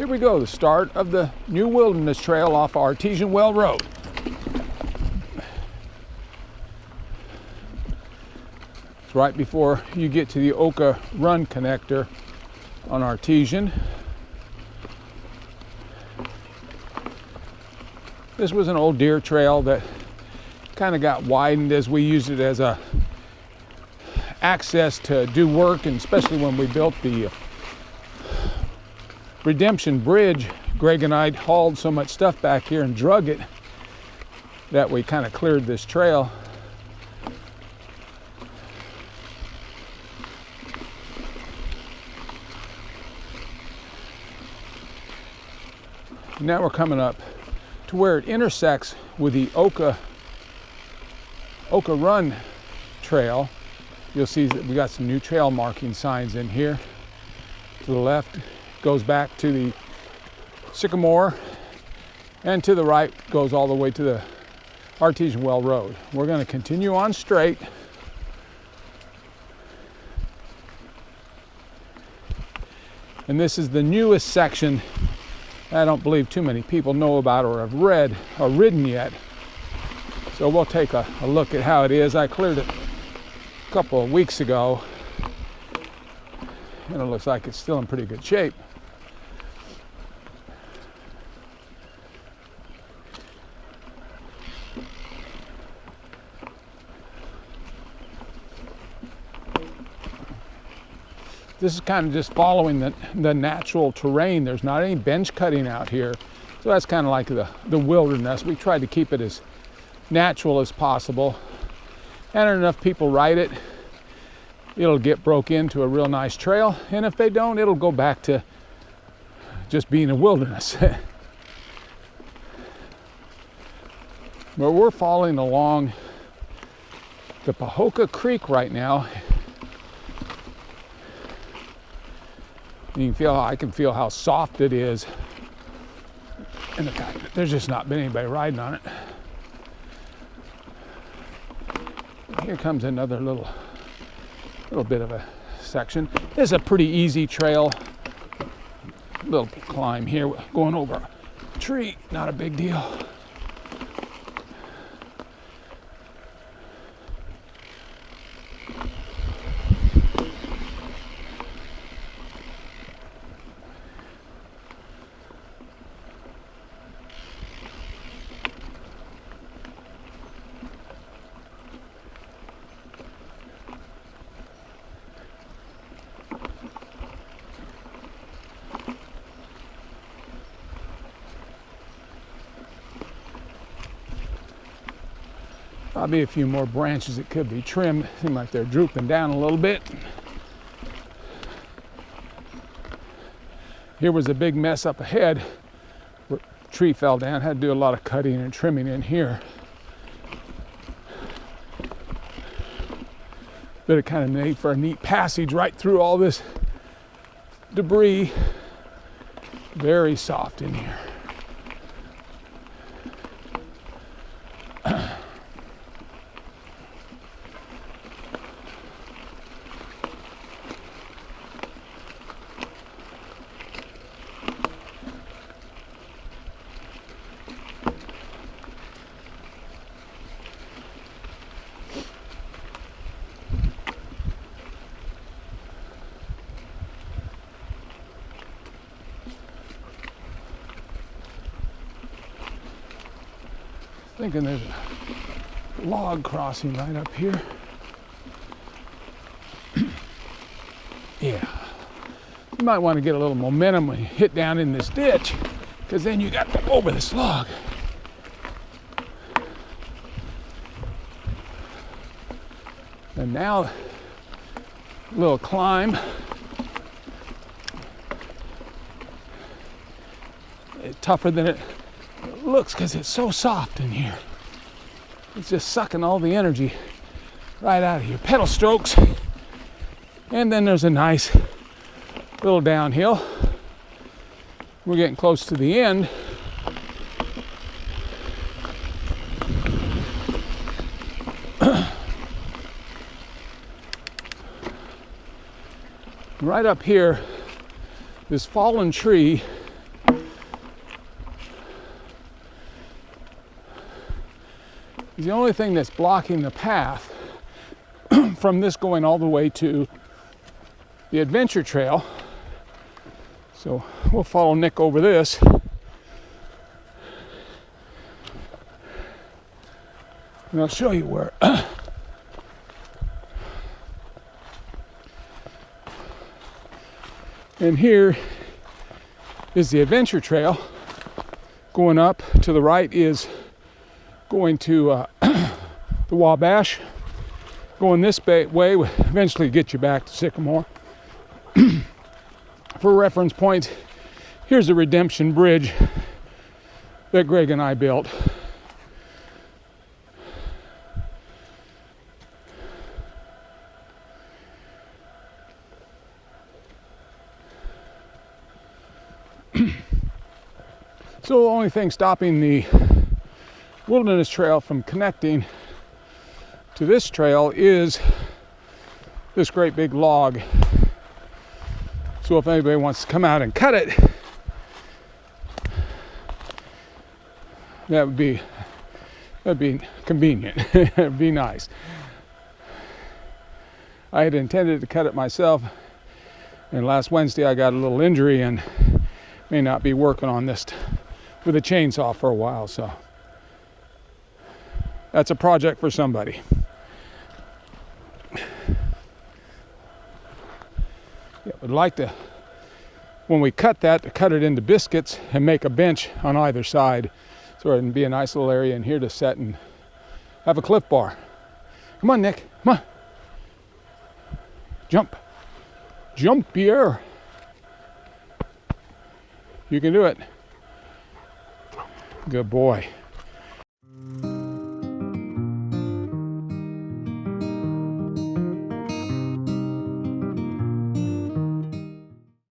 here we go, the start of the new wilderness trail off Artesian Well Road. It's right before you get to the Oka Run connector on Artesian. This was an old deer trail that kind of got widened as we used it as a access to do work, and especially when we built the Redemption Bridge. Greg and I hauled so much stuff back here and drug it that we kind of cleared this trail. Now we're coming up to where it intersects with the Oka Run trail. You'll see that we got some new trail marking signs in here. To the left goes back to the Sycamore, and to the right goes all the way to the Artesian Well Road. We're going to continue on straight. And this is the newest section I don't believe too many people know about or have read or ridden yet. So we'll take a look at how it is. I cleared it a couple of weeks ago, and it looks like it's still in pretty good shape. This is kind of just following the natural terrain. There's not any bench cutting out here. So that's kind of like the wilderness. We tried to keep it as natural as possible. And enough people ride it, it'll get broke into a real nice trail. And if they don't, it'll go back to just being a wilderness. But we're following along the Pahoka Creek right now. You can I can feel how soft it is, and the fact that there's just not been anybody riding on it. Here comes another little bit of a section. This is a pretty easy trail. Little climb here, going over a tree, not a big deal. Probably a few more branches that could be trimmed. Seem like they're drooping down a little bit. Here was a big mess up ahead. A tree fell down. Had to do a lot of cutting and trimming in here. But it kind of made for a neat passage right through all this debris. Very soft in here. Thinking there's a log crossing right up here. Yeah. You might want to get a little momentum when you hit down in this ditch, because then you got to go over this log. And now, a little climb. It's tougher than it looks because it's so soft in here. It's just sucking all the energy right out of your pedal strokes. And then there's a nice little downhill. We're getting close to the end. Right up here, this fallen tree is the only thing that's blocking the path from this going all the way to the adventure trail. So we'll follow Nick over this. And I'll show you where. And here is the adventure trail. Going up to the right is going to the Wabash. Going this way will eventually get you back to Sycamore. For reference point, here's the Redemption Bridge that Greg and I built. So the only thing stopping the Wilderness Trail from connecting to this trail is this great big log. So if anybody wants to come out and cut it, that'd be convenient. It'd be nice. I had intended to cut it myself, and last Wednesday I got a little injury and may not be working on this with a chainsaw for a while, so that's a project for somebody. Yeah, would like to, when we cut that, to cut it into biscuits and make a bench on either side, so it can be a nice little area in here to set and have a Cliff Bar. Come on, Nick, come on. Jump. Jump, Pierre. You can do it. Good boy.